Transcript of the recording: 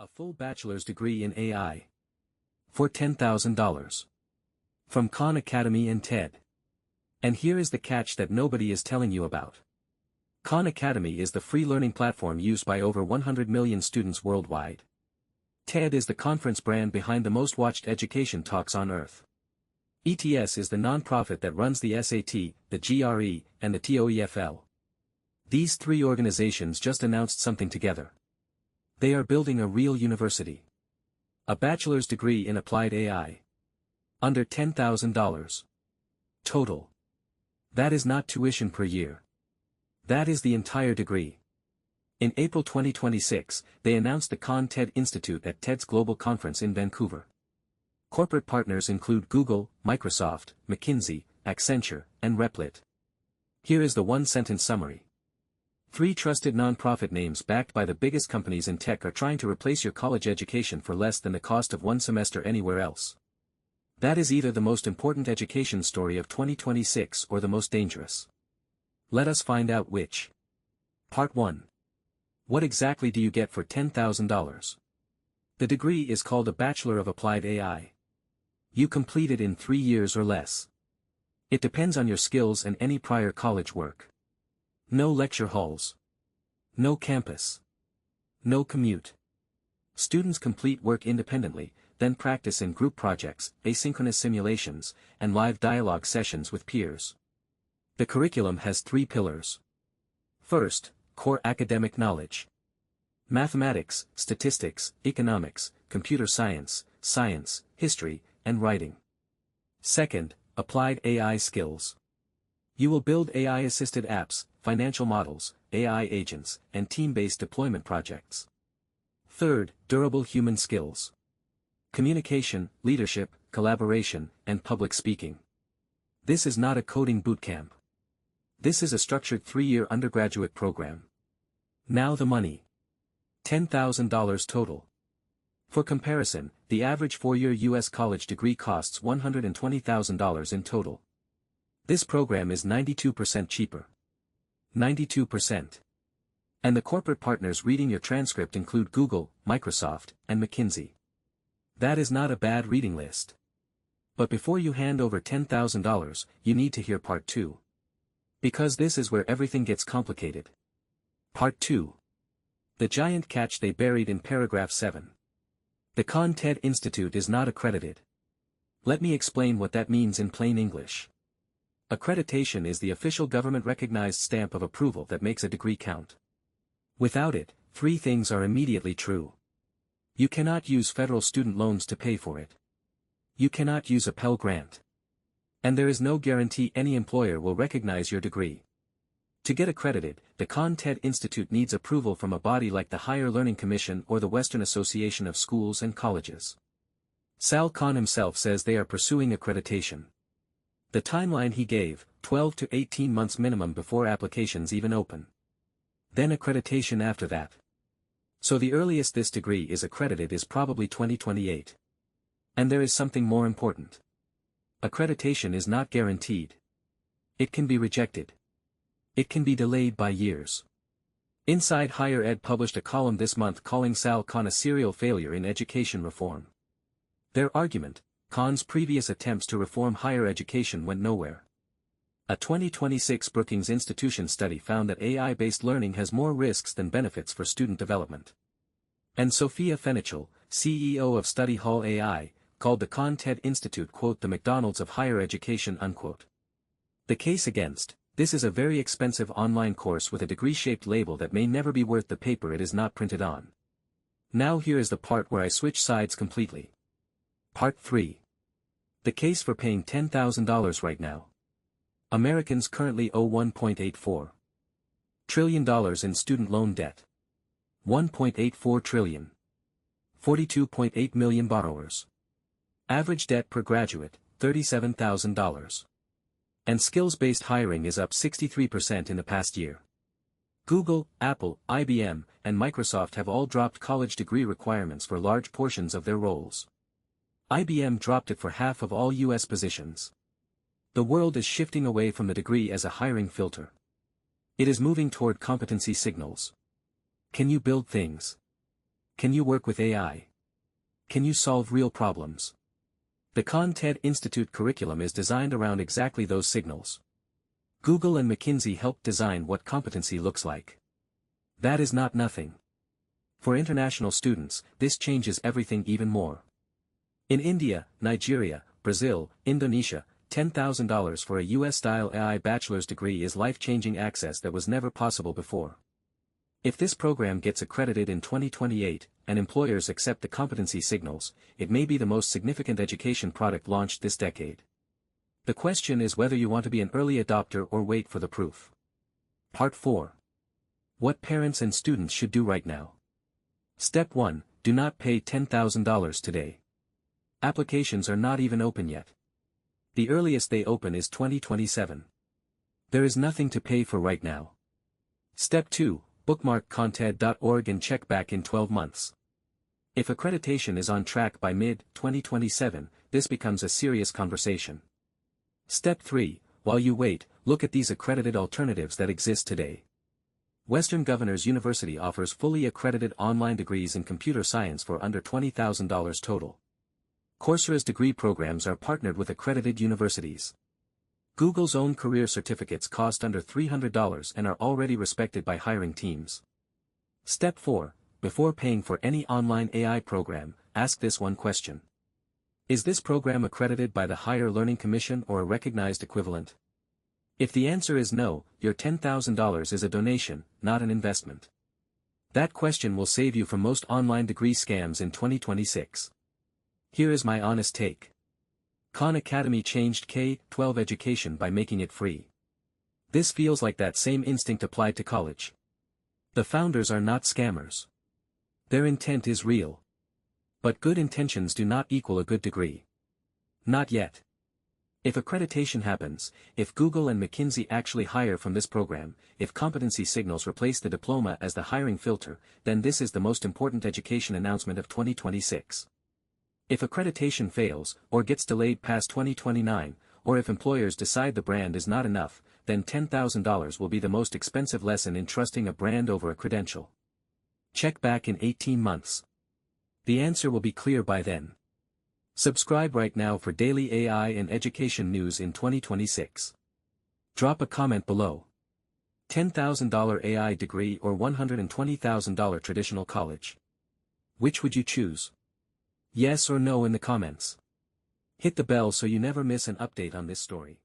A full bachelor's degree in AI. For $10,000. From Khan Academy and TED. And here is the catch that nobody is telling you about. Khan Academy is the free learning platform used by over 100 million students worldwide. TED is the conference brand behind the most watched education talks on earth. ETS is the nonprofit that runs the SAT, the GRE, and the TOEFL. These three organizations just announced something together. They are building a real university. A bachelor's degree in applied AI. Under $10,000. Total. That is not tuition per year. That is the entire degree. In April 2026, they announced the Khan TED Institute at TED's Global Conference in Vancouver. Corporate partners include Google, Microsoft, McKinsey, Accenture, and Replit. Here is the one-sentence summary. Three trusted nonprofit names backed by the biggest companies in tech are trying to replace your college education for less than the cost of one semester anywhere else. That is either the most important education story of 2026 or the most dangerous. Let us find out which. Part 1. What exactly do you get for $10,000? The degree is called a Bachelor of Applied AI. You complete it in 3 years or less. It depends on your skills and any prior college work. No lecture halls. No campus. No commute. Students complete work independently, then practice in group projects, asynchronous simulations, and live dialogue sessions with peers. The curriculum has 3 pillars. First, core academic knowledge. Mathematics, statistics, economics, computer science, science, history, and writing. Second, applied AI skills. You will build AI-assisted apps, financial models, AI agents, and team-based deployment projects. Third, durable human skills. Communication, leadership, collaboration, and public speaking. This is not a coding bootcamp. This is a structured 3-year undergraduate program. Now the money. $10,000 total. For comparison, the average 4-year U.S. college degree costs $120,000 in total. This program is 92% cheaper. 92%. And the corporate partners reading your transcript include Google, Microsoft, and McKinsey. That is not a bad reading list. But before you hand over $10,000, you need to hear Part 2. Because this is where everything gets complicated. Part 2. The giant catch they buried in paragraph 7. The Khan TED Institute is not accredited. Let me explain what that means in plain English. Accreditation is the official government-recognized stamp of approval that makes a degree count. Without it, 3 things are immediately true. You cannot use federal student loans to pay for it. You cannot use a Pell Grant. And there is no guarantee any employer will recognize your degree. To get accredited, the Khan TED Institute needs approval from a body like the Higher Learning Commission or the Western Association of Schools and Colleges. Sal Khan himself says they are pursuing accreditation. The timeline he gave, 12 to 18 months minimum before applications even open. Then accreditation after that. So the earliest this degree is accredited is probably 2028. And there is something more important. Accreditation is not guaranteed. It can be rejected. It can be delayed by years. Inside Higher Ed published a column this month calling Sal Khan a serial failure in education reform. Their argument, Khan's previous attempts to reform higher education went nowhere. A 2026 Brookings Institution study found that AI-based learning has more risks than benefits for student development. And Sophia Fenichel, CEO of Study Hall AI, called the Khan TED Institute quote the McDonald's of higher education unquote. The case against, this is a very expensive online course with a degree-shaped label that may never be worth the paper it is not printed on. Now here is the part where I switch sides completely. Part 3. The case for paying $10,000 right now. Americans currently owe $1.84 trillion in student loan debt. 1.84 trillion. 42.8 million borrowers. Average debt per graduate, $37,000. And skills-based hiring is up 63% in the past year. Google, Apple, IBM, and Microsoft have all dropped college degree requirements for large portions of their roles. IBM dropped it for half of all U.S. positions. The world is shifting away from the degree as a hiring filter. It is moving toward competency signals. Can you build things? Can you work with AI? Can you solve real problems? The ConTED Institute curriculum is designed around exactly those signals. Google and McKinsey helped design what competency looks like. That is not nothing. For international students, this changes everything even more. In India, Nigeria, Brazil, Indonesia, $10,000 for a US-style AI bachelor's degree is life-changing access that was never possible before. If this program gets accredited in 2028, and employers accept the competency signals, it may be the most significant education product launched this decade. The question is whether you want to be an early adopter or wait for the proof. Part 4. What parents and students should do right now. Step 1. Do not pay $10,000 today. Applications are not even open yet. The earliest they open is 2027. There is nothing to pay for right now. Step 2. Bookmark conted.org and check back in 12 months. If accreditation is on track by mid-2027, this becomes a serious conversation. Step 3. While you wait, look at these accredited alternatives that exist today. Western Governors University offers fully accredited online degrees in computer science for under $20,000 total. Coursera's degree programs are partnered with accredited universities. Google's own career certificates cost under $300 and are already respected by hiring teams. Step 4. Before paying for any online AI program, ask this one question. Is this program accredited by the Higher Learning Commission or a recognized equivalent? If the answer is no, your $10,000 is a donation, not an investment. That question will save you from most online degree scams in 2026. Here is my honest take. Khan Academy changed K-12 education by making it free. This feels like that same instinct applied to college. The founders are not scammers. Their intent is real. But good intentions do not equal a good degree. Not yet. If accreditation happens, if Google and McKinsey actually hire from this program, if competency signals replace the diploma as the hiring filter, then this is the most important education announcement of 2026. If accreditation fails, or gets delayed past 2029, or if employers decide the brand is not enough, then $10,000 will be the most expensive lesson in trusting a brand over a credential. Check back in 18 months. The answer will be clear by then. Subscribe right now for daily AI and education news in 2026. Drop a comment below. $10,000 AI degree or $120,000 traditional college? Which would you choose? Yes or no in the comments. Hit the bell so you never miss an update on this story.